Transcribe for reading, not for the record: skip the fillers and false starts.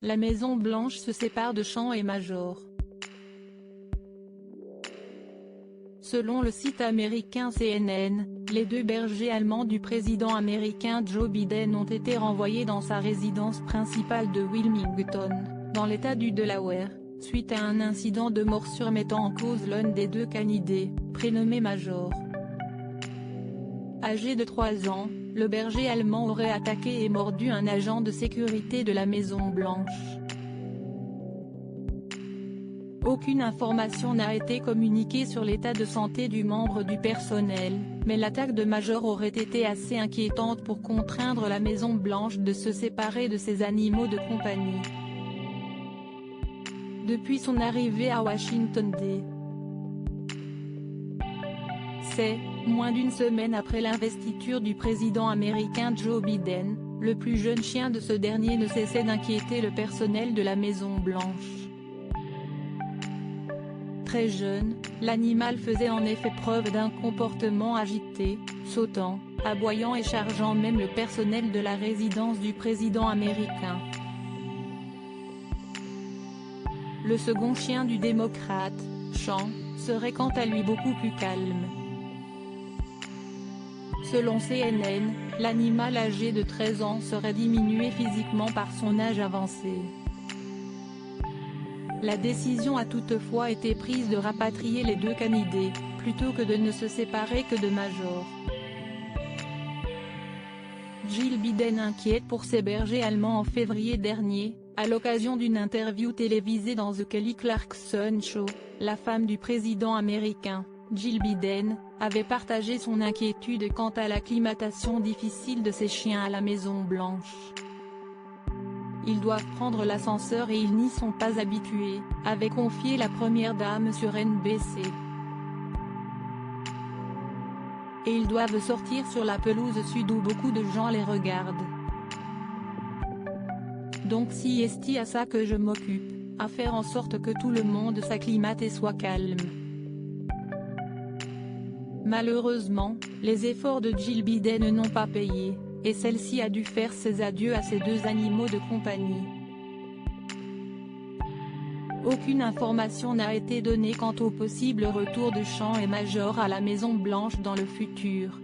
la Maison-Blanche se sépare de Sean et Major. Selon le site américain CNN, les deux bergers allemands du président américain Joe Biden ont été renvoyés dans sa résidence principale de Wilmington, dans l'État du Delaware, suite à un incident de morsure mettant en cause l'un des deux canidés, prénommé Major. Âgé de 3 ans, le berger allemand aurait attaqué et mordu un agent de sécurité de la Maison-Blanche. Aucune information n'a été communiquée sur l'état de santé du membre du personnel, mais l'attaque de Major aurait été assez inquiétante pour contraindre la Maison-Blanche de se séparer de ses animaux de compagnie. Depuis son arrivée à Washington D.C., moins d'une semaine après l'investiture du président américain Joe Biden, le plus jeune chien de ce dernier ne cessait d'inquiéter le personnel de la Maison-Blanche. Très jeune, l'animal faisait en effet preuve d'un comportement agité, sautant, aboyant et chargeant même le personnel de la résidence du président américain. Le second chien du démocrate, Sean, serait quant à lui beaucoup plus calme. Selon CNN, l'animal âgé de 13 ans serait diminué physiquement par son âge avancé. La décision a toutefois été prise de rapatrier les deux canidés, plutôt que de ne se séparer que de Major. Jill Biden inquiète pour ses bergers allemands en février dernier, à l'occasion d'une interview télévisée dans The Kelly Clarkson Show, la femme du président américain, Jill Biden, avait partagé son inquiétude quant à l'acclimatation difficile de ses chiens à la Maison-Blanche. Ils doivent prendre l'ascenseur et ils n'y sont pas habitués, avait confié la première dame sur NBC. Et ils doivent sortir sur la pelouse sud où beaucoup de gens les regardent. Donc c'est à ça que je m'occupe, à faire en sorte que tout le monde s'acclimate et soit calme. Malheureusement, les efforts de Jill Biden n'ont pas payé, et celle-ci a dû faire ses adieux à ses deux animaux de compagnie. Aucune information n'a été donnée quant au possible retour de Sean et Major à la Maison-Blanche dans le futur.